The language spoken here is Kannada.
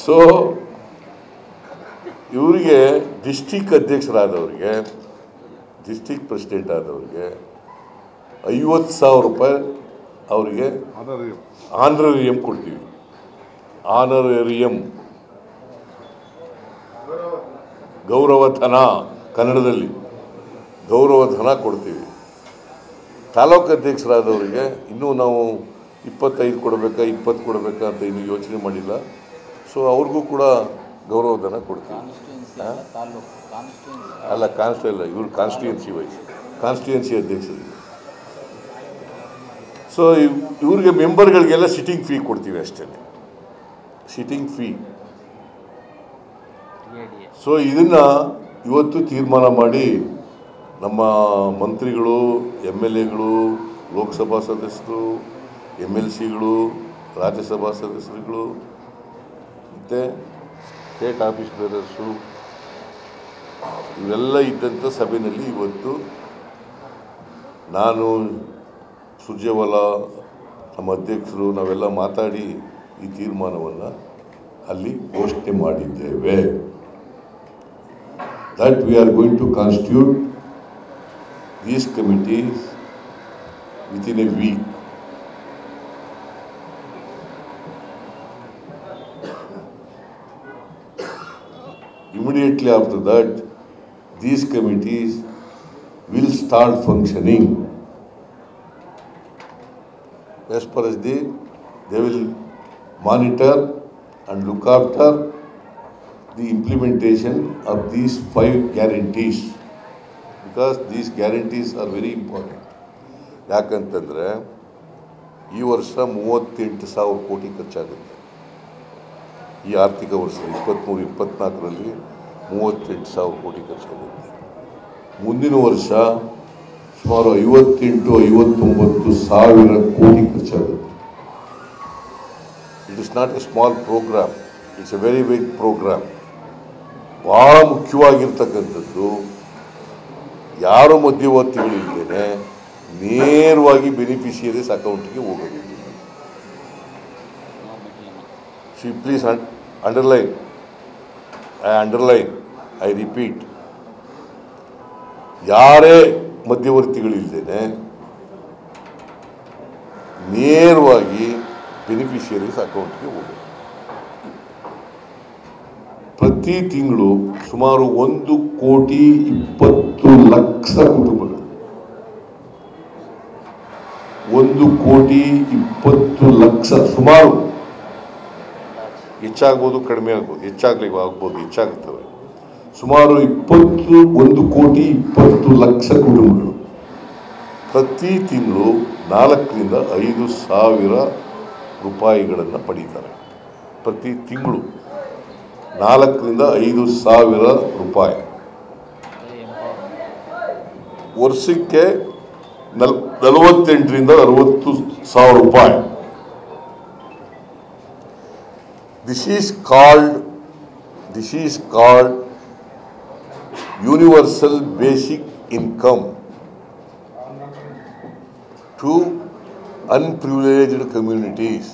ಸೊ ಇವರಿಗೆ ಡಿಸ್ಟಿಕ್ ಅಧ್ಯಕ್ಷರಾದವ್ರಿಗೆ, ಡಿಸ್ಟಿಕ್ ಪ್ರೆಸಿಡೆಂಟ್ ಆದವ್ರಿಗೆ 50,000 ರೂಪಾಯಿ ಅವರಿಗೆ ಆನರೇರಿಯಂ ಕೊಡ್ತೀವಿ. ಆನರೇರಿಯಂ ಗೌರವಧನ, ಕನ್ನಡದಲ್ಲಿ ಗೌರವಧನ ಕೊಡ್ತೀವಿ. ತಾಲೂಕು ಅಧ್ಯಕ್ಷರಾದವರಿಗೆ ಇನ್ನೂ ನಾವು 25 ಕೊಡಬೇಕಾ 20 ಕೊಡಬೇಕಾ ಅಂತ ಇನ್ನೂ ಯೋಚನೆ ಮಾಡಿಲ್ಲ. ಸೊ ಅವ್ರಿಗೂ ಕೂಡ ಗೌರವಧನ ಕೊಡ್ತೀವಿ. ಅಲ್ಲ, ಇಲ್ಲ, ಇವರು ಕಾನ್ಸ್ಟಿಟ್ಯೂನ್ಸಿ ವೈಸ್ ಕಾನ್ಸ್ಟಿಟ್ಯೂನ್ಸಿ ಅಧ್ಯಕ್ಷರಿಗೆ. ಸೊ ಇವ್ರಿಗೆ ಮೆಂಬರ್ಗಳಿಗೆಲ್ಲ ಸಿಟ್ಟಿಂಗ್ ಫೀ ಕೊಡ್ತೀವಿ ಅಷ್ಟೇ, ಸಿಟ್ಟಿಂಗ್ ಫೀ. ಸೊ ಇದನ್ನು ಇವತ್ತು ತೀರ್ಮಾನ ಮಾಡಿ ನಮ್ಮ ಮಂತ್ರಿಗಳು, MLAಗಳು, ಲೋಕಸಭಾ ಸದಸ್ಯರು, MLCಗಳು, ರಾಜ್ಯಸಭಾ ಸದಸ್ಯರುಗಳು ಮತ್ತು ಸ್ಟೇಟ್ ಆಫೀಸ್ ಬೇರರ್ಸು ಇವೆಲ್ಲ ಇದ್ದಂಥ ಸಭೆಯಲ್ಲಿ ಇವತ್ತು ನಾನು, ಸುರ್ಜೇವಾಲಾ, ನಮ್ಮ ಅಧ್ಯಕ್ಷರು ನಾವೆಲ್ಲ ಮಾತಾಡಿ ಈ ತೀರ್ಮಾನವನ್ನು ಅಲ್ಲಿ ಘೋಷಣೆ ಮಾಡಿದ್ದೇವೆ. that we are going to constitute these committees within a week. Immediately after that, these committees will start functioning. As far as they will monitor and look after the implementation of these 5 guarantees, because these guarantees are very important. ಯಾಕಂತಂದರೆ ಈ ವರ್ಷ 38,000 ಕೋಟಿ ಖರ್ಚಾಗುತ್ತೆ. ಈ ಆರ್ಥಿಕ ವರ್ಷ 23-24ರಲ್ಲಿ 38,000 ಕೋಟಿ ಖರ್ಚಾಗುತ್ತೆ. ಮುಂದಿನ ವರ್ಷ ಸುಮಾರು 58-59,000 ಕೋಟಿ ಖರ್ಚಾಗುತ್ತೆ. It is not a small programme, it's a very big programme. ಭಾಳ ಮುಖ್ಯವಾಗಿರ್ತಕ್ಕಂಥದ್ದು ಯಾರು ಮಧ್ಯವರ್ತಿಗಳಿದ್ದೇನೆ ನೇರವಾಗಿ ಬೆನಿಫಿಷಿಯರೀಸ್ ಅಕೌಂಟ್ಗೆ ಹೋಗೋದು. ಪ್ಲೀಸ್ ಅಂಡರ್ಲೈನ್, ಐ ರಿಪೀಟ್, ಯಾರೇ ಮಧ್ಯವರ್ತಿಗಳಿದ್ದೇನೆ ನೇರವಾಗಿ ಬೆನಿಫಿಷಿಯರೀಸ್ ಅಕೌಂಟ್ಗೆ ಹೋಗೋದು. ಪ್ರತಿ ತಿಂಗಳು ಸುಮಾರು 1,20,00,000 ಕುಟುಂಬಗಳು, 1,20,00,000 ಸುಮಾರು, ಹೆಚ್ಚಾಗ್ಬೋದು ಕಡಿಮೆ ಆಗ್ಬೋದು, ಹೆಚ್ಚಾಗುತ್ತವೆ. ಸುಮಾರು 1,20,00,000 ಕುಟುಂಬಗಳು ಪ್ರತಿ ತಿಂಗಳು 4ರಿಂದ 5,000 ರೂಪಾಯಿಗಳನ್ನು ಪಡೀತಾರೆ. ಪ್ರತಿ ತಿಂಗಳು 4ರಿಂದ 5,000 ರೂಪಾಯಿ. ವರ್ಷಕ್ಕೆ 48ರಿಂದ 60,000 ರೂಪಾಯಿ. This is called universal basic income to unprivileged communities.